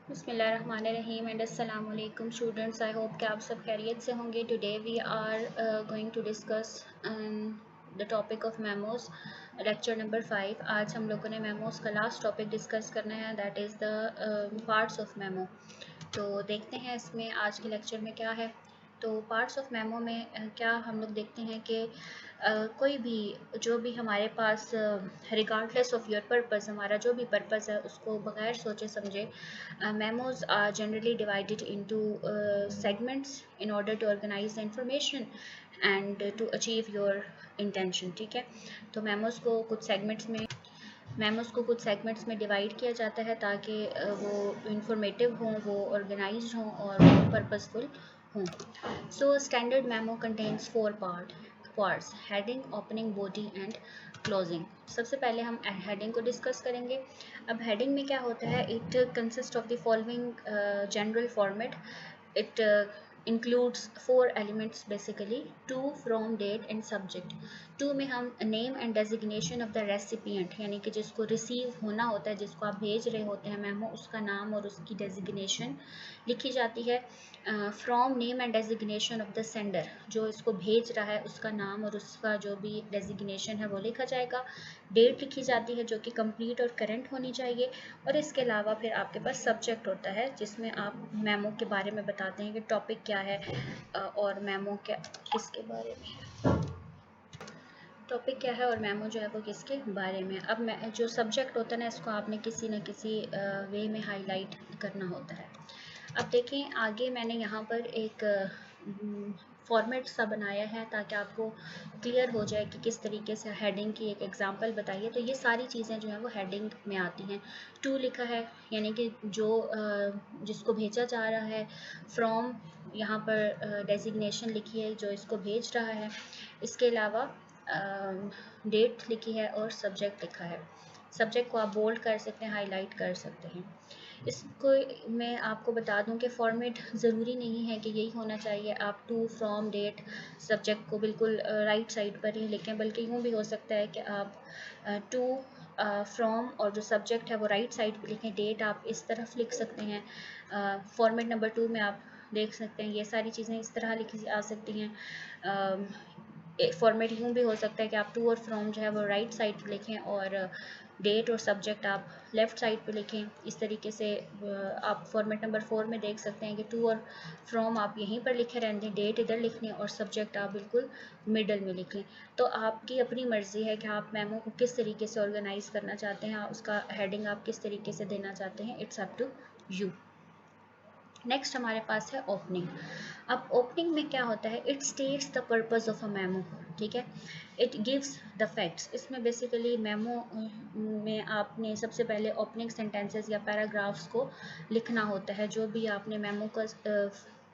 बिस्मिल्लाहिर्रहमानिर्रहीम एंड अस्सलाम वालेकुम स्टूडेंट्स। आई होप कि आप सब खैरियत से होंगे। Today we are going to discuss the topic of memos, lecture number 5। आज हम लोगों ने मेमोज का लास्ट टॉपिक डिस्कस करना है, that is the parts of memo. तो देखते हैं इसमें आज के लेक्चर में क्या है। तो पार्ट्स ऑफ मेमो में क्या हम लोग देखते हैं कि कोई भी जो भी हमारे पास रिगार्डलेस ऑफ योर पर्पस, हमारा जो भी पर्पस है उसको बगैर सोचे समझे memos are generally divided into segments in order to organise the information and to achieve your intention. ठीक है, तो मेमोज को कुछ सेगमेंट्स में डिवाइड किया जाता है ताकि वो इंफॉर्मेटिव हों, वो ऑर्गेनाइज्ड हों और वो पर्पसफुल हों। So standard memo contains 4 parts: heading, opening, body and closing. सबसे पहले हम हेडिंग को डिस्कस करेंगे। अब हेडिंग में क्या होता है, it consist of the following general format. It includes 4 elements basically: to, from, date and subject. to में हम name and designation of the recipient, यानी कि जिसको रिसीव होना होता है, जिसको आप भेज रहे होते हैं मेमो, उसका नाम और उसकी डेजिग्नेशन लिखी जाती है। From, name and designation of the sender, जो इसको भेज रहा है उसका नाम और उसका जो भी डेजिग्नेशन है वो लिखा जाएगा। डेट लिखी जाती है जो कि कंप्लीट और करंट होनी चाहिए। और इसके अलावा फिर आपके पास सब्जेक्ट होता है जिसमें आप मेमो के बारे में बताते हैं कि टॉपिक क्या है और मेमो क्या किसके बारे में, टॉपिक क्या है और मेमो जो है वो किसके बारे में। अब मैं जो सब्जेक्ट होता है ना, इसको आपने किसी न किसी वे में हाईलाइट करना होता है। अब देखें आगे मैंने यहाँ पर एक फॉर्मेट सा बनाया है ताकि आपको क्लियर हो जाए कि किस तरीके से हेडिंग की एक एग्जांपल बताइए। तो ये सारी चीज़ें जो हैं वो हेडिंग में आती हैं। टू लिखा है यानी कि जो जिसको भेजा जा रहा है। फ्रॉम, यहाँ पर डेजिग्नेशन लिखी है जो इसको भेज रहा है। इसके अलावा डेट लिखी है और सब्जेक्ट लिखा है। सब्जेक्ट को आप बोल्ड कर सकते हैं, हाईलाइट कर सकते हैं। इसको मैं आपको बता दूं कि फॉर्मेट ज़रूरी नहीं है कि यही होना चाहिए। आप टू, फ्रॉम, डेट, सब्जेक्ट को बिल्कुल राइट साइड पर ही लिखें, बल्कि यूँ भी हो सकता है कि आप टू, फ्रॉम और जो सब्जेक्ट है वो राइट साइड पर लिखें। डेट आप इस तरफ लिख सकते हैं। फॉर्मेट नंबर 2 में आप देख सकते हैं ये सारी चीज़ें इस तरह लिखी आ सकती हैं। एक फॉर्मेट यूँ भी हो सकता है कि आप टू और फ्रॉम जो है वो राइट साइड पर लिखें और डेट और सब्जेक्ट आप लेफ़्ट साइड पे लिखें। इस तरीके से आप फॉर्मेट नंबर 4 में देख सकते हैं कि टू और फ्रॉम आप यहीं पर लिखे रहने दें, डेट इधर लिख लें और सब्जेक्ट आप बिल्कुल मिडल में लिखें। तो आपकी अपनी मर्ज़ी है कि आप मेमो को किस तरीके से ऑर्गेनाइज़ करना चाहते हैं, उसका हेडिंग आप किस तरीके से देना चाहते हैं, it's up to you. Next हमारे पास है ओपनिंग। अब ओपनिंग में क्या होता है, it states the purpose of a memo. ठीक है, इट गिव्स द फैक्ट्स। इसमें बेसिकली मेमो में आपने सबसे पहले ओपनिंग सेंटेंसेस या पैराग्राफ्स को लिखना होता है। जो भी आपने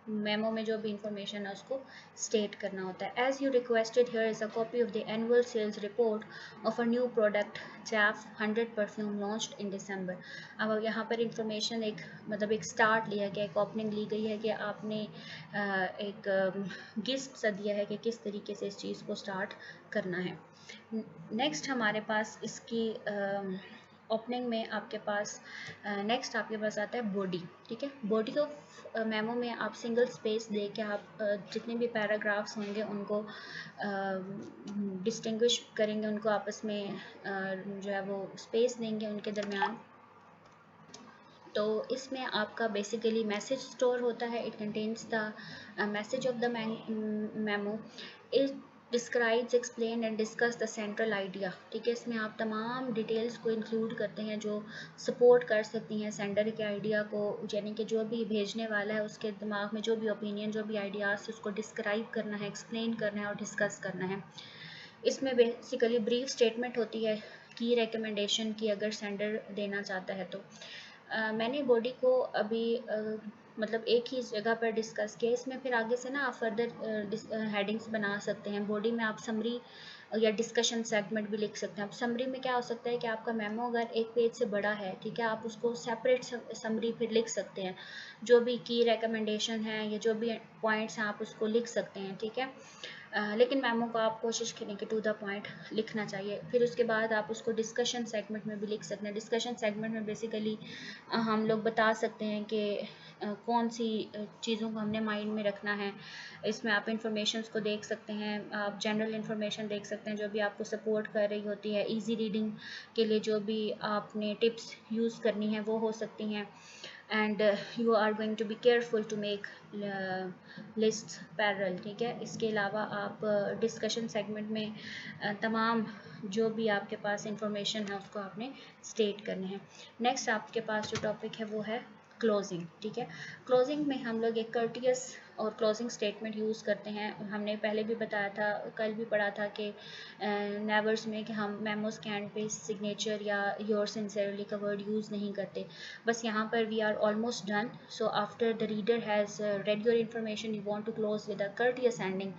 मेमो में जो भी इंफॉर्मेशन है उसको स्टेट करना होता है। As you requested, here is a copy of the annual sales report of a new product Jaff 100 perfume launched in December. अब यहाँ पर इंफॉर्मेशन एक स्टार्ट लिया गया, एक ओपनिंग ली गई है कि आपने एक गिस्ट सा दिया है कि किस तरीके से इस चीज़ को स्टार्ट करना है। नेक्स्ट हमारे पास इसकी ओपनिंग में आपके पास नेक्स्ट आपके पास आता है बॉडी। ठीक है, बॉडी ऑफ मेमो में आप सिंगल स्पेस दे के आप जितने भी पैराग्राफ्स होंगे उनको डिस्टिंग्विश करेंगे, उनको आपस में जो है वो स्पेस देंगे उनके दरमियान। तो इसमें आपका बेसिकली मैसेज स्टोर होता है। It contains the message of the memo. It describes, explain and discuss the central idea. ठीक है, इसमें आप तमाम डिटेल्स को इंक्लूड करते हैं जो सपोर्ट कर सकती हैं सेंडर के आइडिया को, यानी कि जो भी भेजने वाला है उसके दिमाग में जो भी ओपिनियन, जो भी आइडियाज़ उसको डिस्क्राइब करना है, एक्सप्लेन करना है और डिस्कस करना है। इसमें बेसिकली ब्रीफ स्टेटमेंट होती है की रिकमेंडेशन की, अगर सेंडर देना चाहता है तो। मैंने बॉडी को अभी मतलब एक ही जगह पर डिस्कस किया। इसमें फिर आगे से ना आप फर्दर हेडिंग्स बना सकते हैं। बॉडी में आप समरी या डिस्कशन सेगमेंट भी लिख सकते हैं। अब समरी में क्या हो सकता है कि आपका मेमो अगर एक पेज से बड़ा है, ठीक है, आप उसको सेपरेट समरी फिर लिख सकते हैं। जो भी की रिकमेंडेशन है या जो भी पॉइंट्स हैं आप उसको लिख सकते हैं। ठीक है, लेकिन मेमो को आप कोशिश करें कि टू द पॉइंट लिखना चाहिए। फिर उसके बाद आप उसको डिस्कशन सेगमेंट में भी लिख सकते हैं। डिस्कशन सेगमेंट में बेसिकली हम लोग बता सकते हैं कि कौन सी चीज़ों को हमने माइंड में रखना है। इसमें आप इंफॉर्मेशंस को देख सकते हैं, आप जनरल इंफॉर्मेशन देख सकते हैं जो भी आपको सपोर्ट कर रही होती है। इजी रीडिंग के लिए जो भी आपने टिप्स यूज़ करनी है वो हो सकती हैं। And you are going to be careful to make list parallel, ठीक है। इसके अलावा आप डिस्कशन सेगमेंट में तमाम जो भी आपके पास इंफॉर्मेशन है उसको आपने स्टेट करने हैं। नेक्स्ट आपके पास जो टॉपिक है वो है क्लोजिंग, ठीक है। क्लोजिंग में हम लोग एक कर्टियस और क्लोजिंग स्टेटमेंट यूज़ करते हैं। हमने पहले भी बताया था, कल भी पढ़ा था कि नेवर्स में कि हम मेमोज के एंड पे सिग्नेचर या योर सिंसियरली का वर्ड यूज़ नहीं करते। बस यहाँ पर we are almost done. So after the reader has read your information, you want to close with a courteous ending,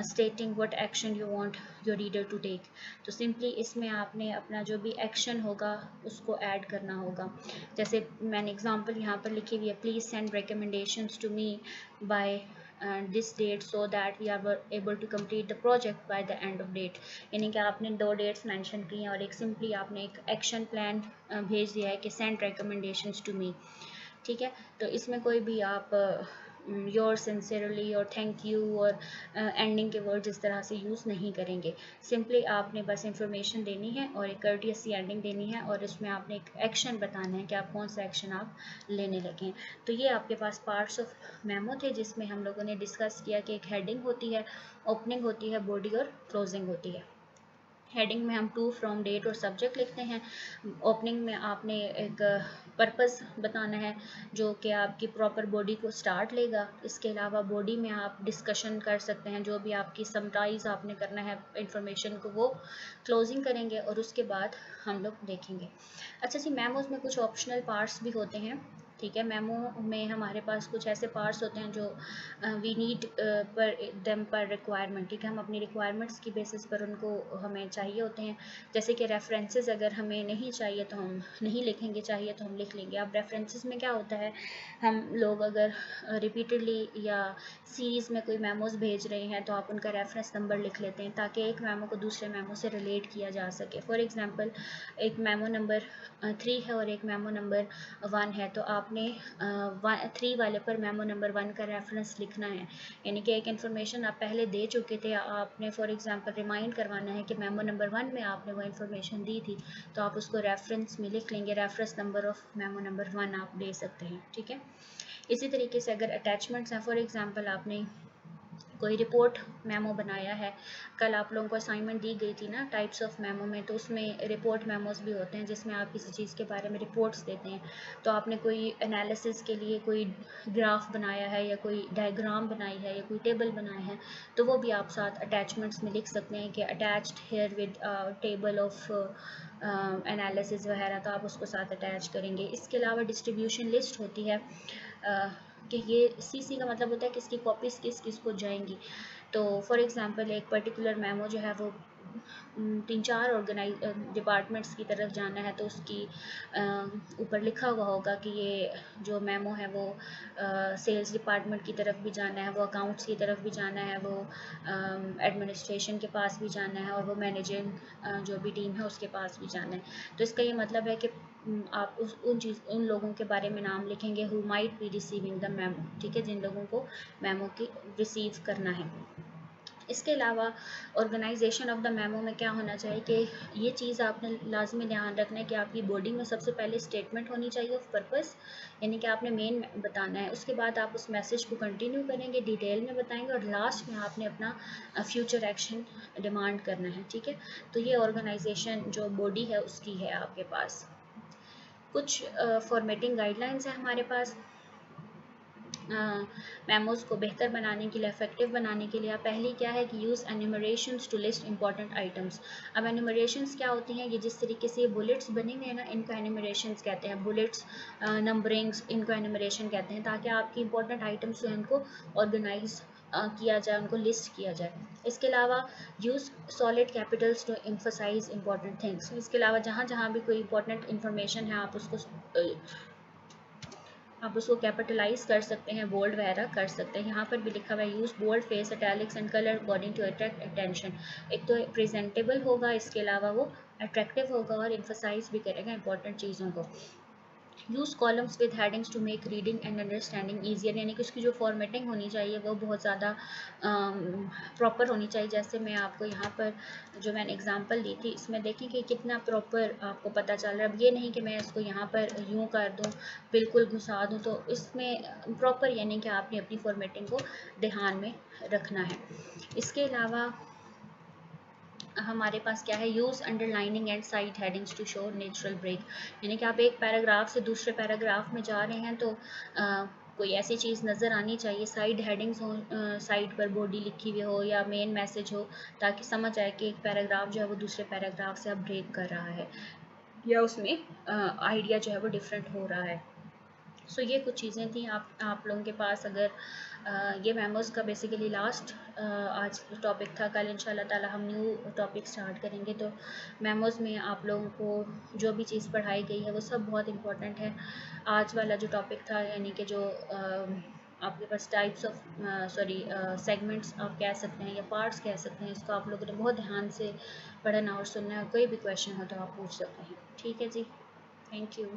stating what action you want your reader to take. तो simply इसमें आपने अपना जो भी एक्शन होगा उसको add करना होगा। जैसे मैंने एग्जांपल यहाँ पर लिखी हुई है, please send recommendations to me by this date so that we are able to complete the project by the end of date। यानी कि आपने 2 डेट्स मेंशन की हैं और एक सिंपली आपने एक एक्शन प्लान भेज दिया है कि सेंड recommendations to me, ठीक है। तो इसमें कोई भी आप योर सिंसियरली और थैंक यू और एंडिंग के वर्ड्स इस तरह से यूज़ नहीं करेंगे। सिंपली आपने बस इंफॉर्मेशन देनी है और एक कर्टियस सी एंडिंग देनी है और इसमें आपने एक एक्शन बताना है कि आप कौन सा एक्शन आप लेने लगें। तो ये आपके पास पार्ट्स ऑफ मेमो थे जिसमें हम लोगों ने डिस्कस किया कि एक हेडिंग होती है, ओपनिंग होती है, बॉडी और क्लोजिंग होती है। हेडिंग में हम टू, फ्रॉम, डेट और सब्जेक्ट लिखते हैं। ओपनिंग में आपने एक पर्पस बताना है जो कि आपकी प्रॉपर बॉडी को स्टार्ट लेगा। इसके अलावा बॉडी में आप डिस्कशन कर सकते हैं, जो भी आपकी समराइज आपने करना है इंफॉर्मेशन को, वो क्लोजिंग करेंगे और उसके बाद हम लोग देखेंगे। अच्छा जी, मेमोज में कुछ ऑप्शनल पार्ट्स भी होते हैं, ठीक है। मेमो में हमारे पास कुछ ऐसे पार्ट्स होते हैं जो वी नीड पर देम पर रिक्वायरमेंट, ठीक है। हम अपनी रिक्वायरमेंट्स की बेसिस पर उनको हमें चाहिए होते हैं। जैसे कि रेफरेंसेस अगर हमें नहीं चाहिए तो हम नहीं लिखेंगे, चाहिए तो हम लिख लेंगे। अब रेफरेंसेस में क्या होता है, हम लोग अगर रिपीटेडली या सीरीज़ में कोई मेमोज भेज रहे हैं तो आप उनका रेफरेंस नंबर लिख लेते हैं ताकि एक मेमो को दूसरे मेमो से रिलेट किया जा सके। फॉर एग्जांपल, एक मेमो नंबर 3 है और एक मेमो नंबर 1 है, तो आपने 3 वाले पर मेमो नंबर 1 का रेफरेंस लिखना है। यानी कि एक इन्फॉर्मेशन आप पहले दे चुके थे, आपने फॉर एग्जांपल रिमाइंड करवाना है कि मेमो नंबर 1 में आपने वो इन्फॉर्मेशन दी थी, तो आप उसको रेफरेंस में लिख लेंगे। Reference number of memo number 1 आप दे सकते हैं, ठीक है। इसी तरीके से अगर अटैचमेंट्स हैं, फॉर एग्जांपल आपने कोई रिपोर्ट मेमो बनाया है, कल आप लोगों को असाइनमेंट दी गई थी ना टाइप्स ऑफ मेमो में, तो उसमें रिपोर्ट मेमोज भी होते हैं जिसमें आप किसी चीज़ के बारे में रिपोर्ट्स देते हैं। तो आपने कोई एनालिसिस के लिए कोई ग्राफ बनाया है या कोई डायग्राम बनाई है या कोई टेबल बनाया है, तो वो भी आप साथ अटैचमेंट्स में लिख सकते हैं कि attached here with table of analysis वगैरह, तो आप उसको साथ अटैच करेंगे। इसके अलावा डिस्ट्रीब्यूशन लिस्ट होती है कि ये सीसी का मतलब होता है किसकी कॉपीज़ किस किस को जाएंगी। तो फॉर एग्जांपल एक पर्टिकुलर मेमो जो है वो 3-4 डिपार्टमेंट्स की तरफ जाना है, तो उसकी ऊपर लिखा हुआ होगा कि ये जो मेमो है वो सेल्स डिपार्टमेंट की तरफ भी जाना है, वो अकाउंट्स की तरफ भी जाना है, वो एडमिनिस्ट्रेशन के पास भी जाना है और वो मैनेजिंग जो भी टीम है उसके पास भी जाना है। तो इसका ये मतलब है कि आप उन लोगों के बारे में नाम लिखेंगे who might be receiving the memo, ठीक है, जिन लोगों को मेमो की रिसीव करना है। इसके अलावा ऑर्गेनाइजेशन ऑफ द मेमो में क्या होना चाहिए कि ये चीज़ आपने लाजमी ध्यान रखना है कि आपकी बॉडी में सबसे पहले स्टेटमेंट होनी चाहिए ऑफ पर्पस, यानी कि आपने मेन बताना है। उसके बाद आप उस मैसेज को कंटिन्यू करेंगे, डिटेल में बताएंगे और लास्ट में आपने अपना फ्यूचर एक्शन डिमांड करना है, ठीक है। तो ये ऑर्गेनाइजेशन जो बॉडी है उसकी है आपके पास। कुछ फॉर्मेटिंग गाइडलाइंस है हमारे पास मेमोज़ को बेहतर बनाने के लिए, इफेक्टिव बनाने के लिए। पहली क्या है कि use enumerations to list important items. अब एन्यूमरेशंस क्या होती हैं, ये जिस तरीके से ये बुलेट्स बने हुए हैं ना, इनको एन्यूमरेशंस कहते हैं। बुलेट्स, नंबरिंग्स, इनको एन्यूमरेशन कहते हैं, ताकि आपकी इंपॉर्टेंट आइटम्स जो हैं उनको ऑर्गेनाइज किया जाए, उनको लिस्ट किया जाए। इसके अलावा use solid capitals to emphasise important things. इसके अलावा जहाँ जहाँ भी कोई इंपॉर्टेंट इंफॉर्मेशन है आप उसको कैपिटलाइज कर सकते हैं, बोल्ड वगैरह कर सकते हैं। यहाँ पर भी लिखा हुआ है use bold face italics and colour according to attract attention. एक तो प्रेजेंटेबल होगा, इसके अलावा वो अट्रैक्टिव होगा और इम्फोसाइज भी करेगा इंपॉर्टेंट चीज़ों को। Use columns with headings to make reading and understanding easier, यानी कि उसकी जो फॉर्मेटिंग होनी चाहिए वो बहुत ज़्यादा प्रॉपर होनी चाहिए। जैसे मैं आपको यहाँ पर जो मैंने एग्जांपल दी थी, इसमें देखें कि कितना प्रॉपर आपको पता चल रहा है। अब ये नहीं कि मैं इसको यहाँ पर यूँ कर दूँ, बिल्कुल घुसा दूँ, तो इसमें प्रॉपर यानी कि आपने अपनी फॉर्मेटिंग को ध्यान में रखना है। इसके अलावा हमारे पास क्या है, use underlining and side headings to show natural break, यानी कि आप एक पैराग्राफ से दूसरे पैराग्राफ में जा रहे हैं तो कोई ऐसी चीज़ नज़र आनी चाहिए, साइड हेडिंग्स हो, साइड पर बॉडी लिखी हुई हो या मेन मैसेज हो, ताकि समझ आए कि एक पैराग्राफ जो है वो दूसरे पैराग्राफ से अब ब्रेक कर रहा है या उसमें आइडिया जो है वो डिफरेंट हो रहा है। सो ये कुछ चीज़ें थी आप लोगों के पास। अगर ये मेमोज़ का बेसिकली लास्ट आज टॉपिक था, कल इंशाल्लाह ताला हम न्यू टॉपिक स्टार्ट करेंगे। तो मेमोज़ में आप लोगों को जो भी चीज़ पढ़ाई गई है वो सब बहुत इम्पोर्टेंट है। आज वाला जो टॉपिक था, यानी कि जो आपके पास टाइप्स ऑफ सेगमेंट्स आप कह सकते हैं या पार्ट्स कह सकते हैं, इसको आप लोगों ने बहुत ध्यान से पढ़ना और सुनना है। कोई भी क्वेश्चन हो तो आप पूछ सकते हैं। ठीक है जी, थैंक यू।